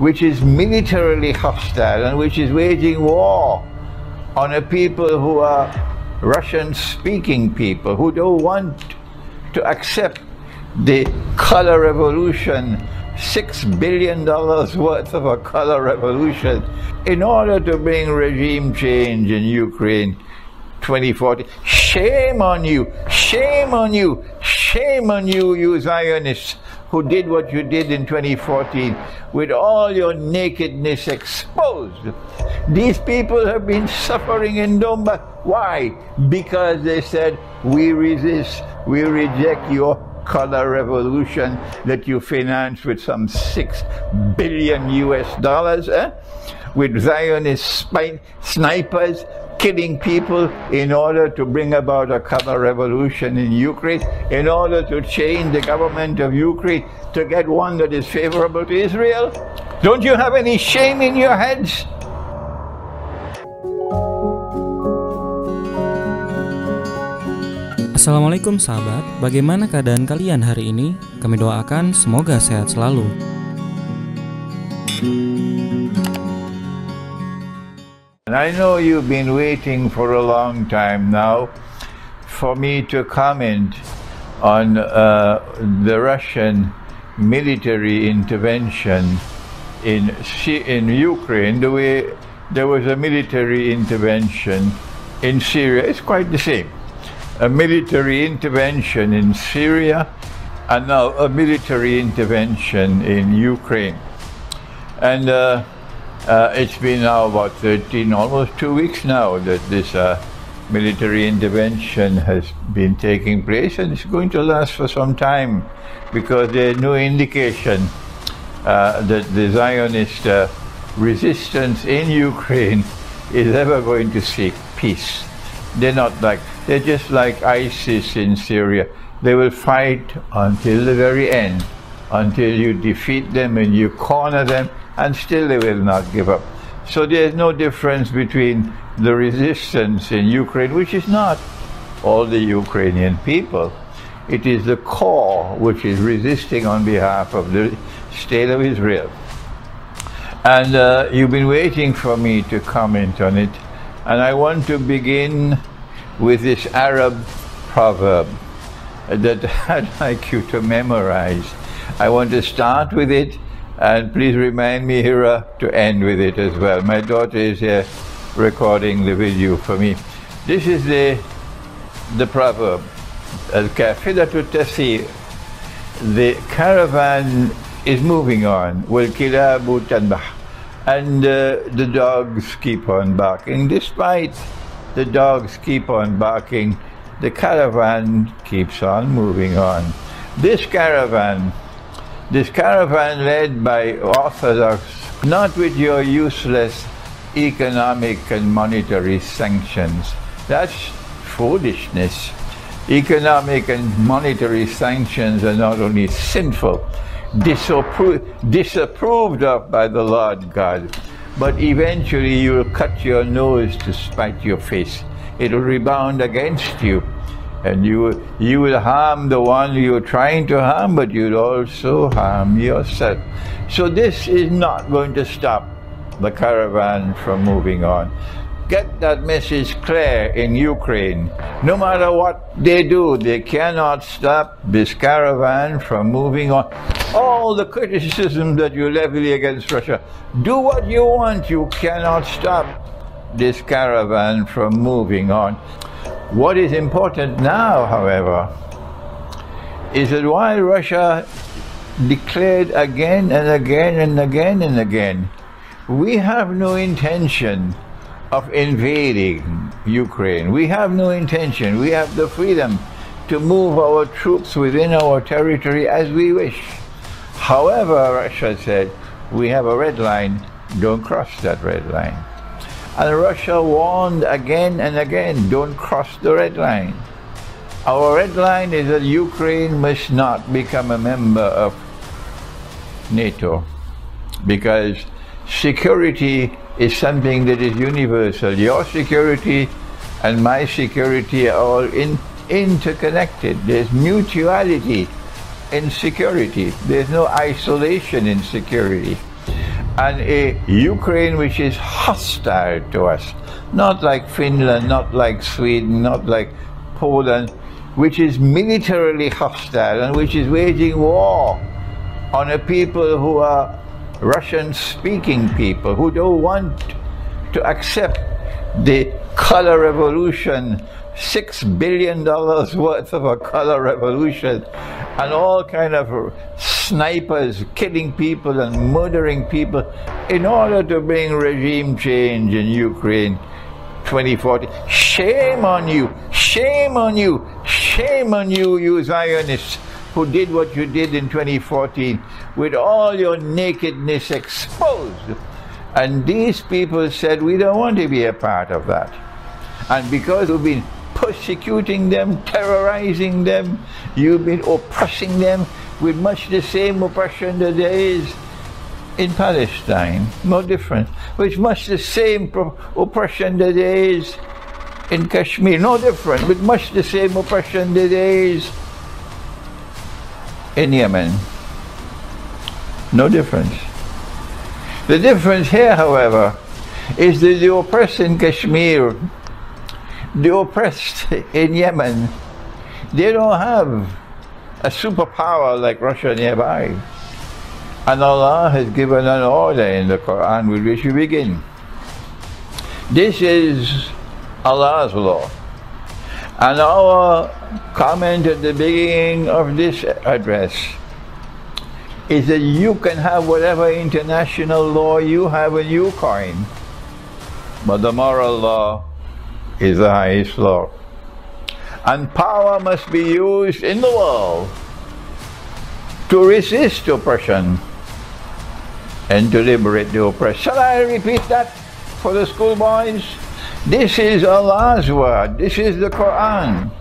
which is militarily hostile and which is waging war on a people who are Russian-speaking people, who don't want to accept the color revolution, $6 billion worth of a color revolution, in order to bring regime change in Ukraine 2040. Shame on you, shame on you, shame on you, you Zionists, who did what you did in 2014 with all your nakedness exposed. These people have been suffering in Donbass. Why? Because they said, we resist, we reject your color revolution that you finance with some $6 billion with Zionist snipers killing people in order to bring about a color revolution in Ukraine, in order to change the government of Ukraine to get one that is favorable to Israel. Don't you have any shame in your heads? Assalamualaikum sahabat, bagaimana keadaan kalian hari ini? Kami doakan semoga sehat selalu. I know you've been waiting for a long time now for me to comment on the Russian military intervention in Ukraine. The way there was a military intervention in Syria, it's quite the same. A military intervention in Syria and now a military intervention in Ukraine. And it's been now about 13, almost 2 weeks now that this military intervention has been taking place, and it's going to last for some time because there's no indication that the Zionist resistance in Ukraine is ever going to seek peace. They're just like ISIS in Syria. They will fight until the very end, until you defeat them and you corner them, and still they will not give up. So there's no difference between the resistance in Ukraine, which is not all the Ukrainian people. It is the core which is resisting on behalf of the state of Israel. And you've been waiting for me to comment on it. And I want to begin with this Arab proverb that I'd like you to memorize. I want to start with it, and please remind me, Hira, to end with it as well. My daughter is here recording the video for me. This is the proverb. Al-Kafilatu Tasir. The caravan is moving on. Wal-Kilabu Tanbah. And the dogs keep on barking. Despite the dogs keep on barking, the caravan keeps on moving on. This caravan led by Orthodox, not with your useless economic and monetary sanctions. That's foolishness. Economic and monetary sanctions are not only sinful, disapproved of by the Lord God, but eventually you will cut your nose to spite your face. It will rebound against you, and you will harm the one you're trying to harm, but you'll also harm yourself. So this is not going to stop the caravan from moving on. Get that message clear in Ukraine. No matter what they do, they cannot stop this caravan from moving on. All the criticism that you levy against Russia, do what you want, you cannot stop this caravan from moving on. What is important now, however, is that while Russia declared again and again and again and again, we have no intention of invading Ukraine. We have no intention. We have the freedom to move our troops within our territory as we wish. However, Russia said, we have a red line, don't cross that red line. And Russia warned again and again, don't cross the red line. Our red line is that Ukraine must not become a member of NATO, because security is something that is universal. Your security and my security are all interconnected. There's mutuality in security. There's no isolation in security. and a Ukraine which is hostile to us, not like Finland, not like Sweden, not like Poland, which is militarily hostile and which is waging war on a people who are Russian-speaking people, who don't want to accept the color revolution, $6 billion worth of a color revolution, and all kind of snipers killing people and murdering people in order to bring regime change in Ukraine 2040. Shame on you, shame on you, shame on you, you Zionists, who did what you did in 2014 with all your nakedness exposed. And these people said, we don't want to be a part of that. And because you've been persecuting them, terrorizing them, you've been oppressing them with much the same oppression that there is in Palestine, no different, with much the same oppression that there is in Kashmir, no different, with much the same oppression that there is in Yemen. No difference. The difference here, however, is that the oppressed in Kashmir, the oppressed in Yemen, they don't have a superpower like Russia nearby. And Allah has given an order in the Quran with which we begin. This is Allah's law. And our comment at the beginning of this address is that you can have whatever international law you have and you coin, but the moral law is the highest law. And power must be used in the world to resist oppression and to liberate the oppressed. Shall I repeat that for the schoolboys? This is Allah's word. This is the Quran.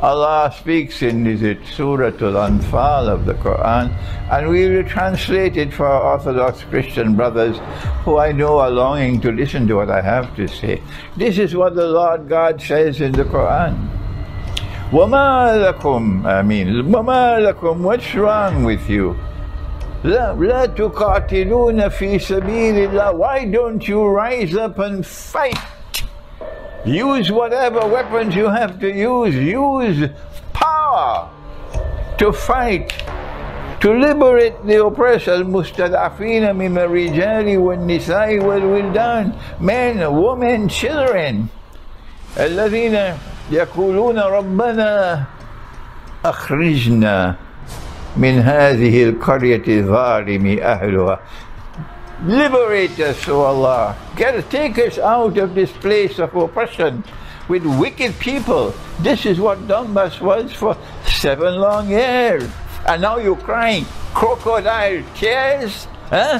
Allah speaks in Surah Al-Anfal of the Quran, and we will translate it for our Orthodox Christian brothers who I know are longing to listen to what I have to say. This is what the Lord God says in the Quran. وَمَا لَكُمْ, وَمَا لَكُمْ, what's wrong with you? لَا تُقَاتِلُونَ فِي سَبِيلِ اللَّهِ, why don't you rise up and fight? Use whatever weapons you have to use. Use power to fight, to liberate the oppressed. Al-mustad'afina min al-rijali wal-nisa'i wal-wildan, men, women, children. الذين يقولون ربنا أخرجنا من هذه القرية الظالم أهلها. Liberate us, O Allah. Take us out of this place of oppression with wicked people. This is what Donbass was for 7 long years. And now you're crying crocodile tears? Huh?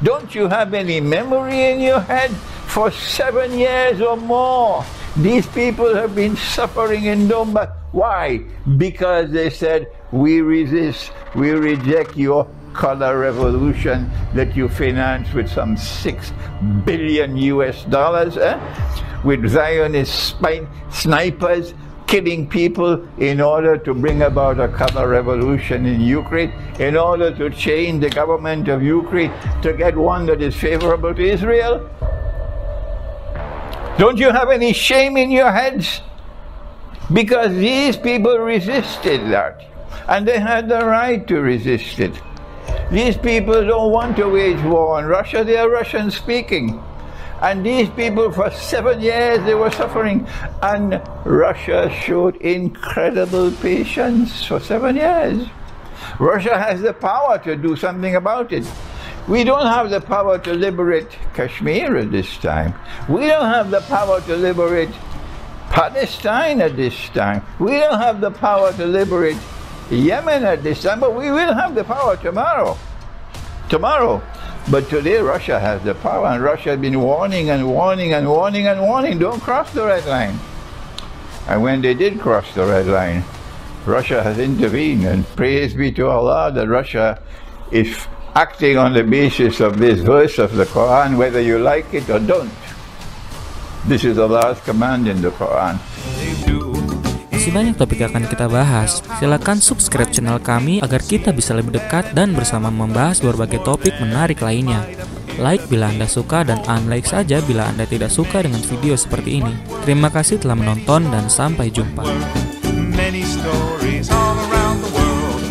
Don't you have any memory in your head? For 7 years or more, these people have been suffering in Donbass. Why? Because they said, we resist, we reject your color revolution that you finance with some $6 billion with Zionist snipers killing people in order to bring about a color revolution in Ukraine, in order to change the government of Ukraine to get one that is favorable to Israel. Don't you have any shame in your heads? Because these people resisted that, and they had the right to resist it. These people don't want to wage war on Russia. They are Russian speaking. And these people for 7 years they were suffering. And Russia showed incredible patience for 7 years. Russia has the power to do something about it. We don't have the power to liberate Kashmir at this time. We don't have the power to liberate Palestine at this time. We don't have the power to liberate Yemen at this time, but we will have the power tomorrow. But today Russia has the power, and Russia has been warning and warning and warning and warning, don't cross the red line. And when they did cross the red line, Russia has intervened, and praise be to Allah that Russia is acting on the basis of this verse of the Quran, whether you like it or don't. This is Allah's command in the Quran. Masih banyak topik yang akan kita bahas. Silakan subscribe channel kami agar kita bisa lebih dekat dan bersama membahas berbagai topik menarik lainnya. Like bila Anda suka dan unlike saja bila Anda tidak suka dengan video seperti ini. Terima kasih telah menonton dan sampai jumpa. Many stories all around the world.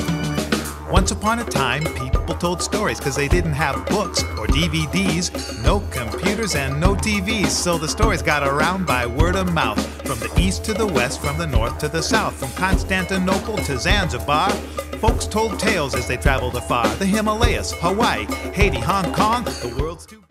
Once upon a time, people told stories because they didn't have books or DVDs, no computers and no TVs. So the stories got around by word of mouth. From the east to the west, from the north to the south, from Constantinople to Zanzibar, folks told tales as they traveled afar. The Himalayas, Hawaii, Haiti, Hong Kong, the world's too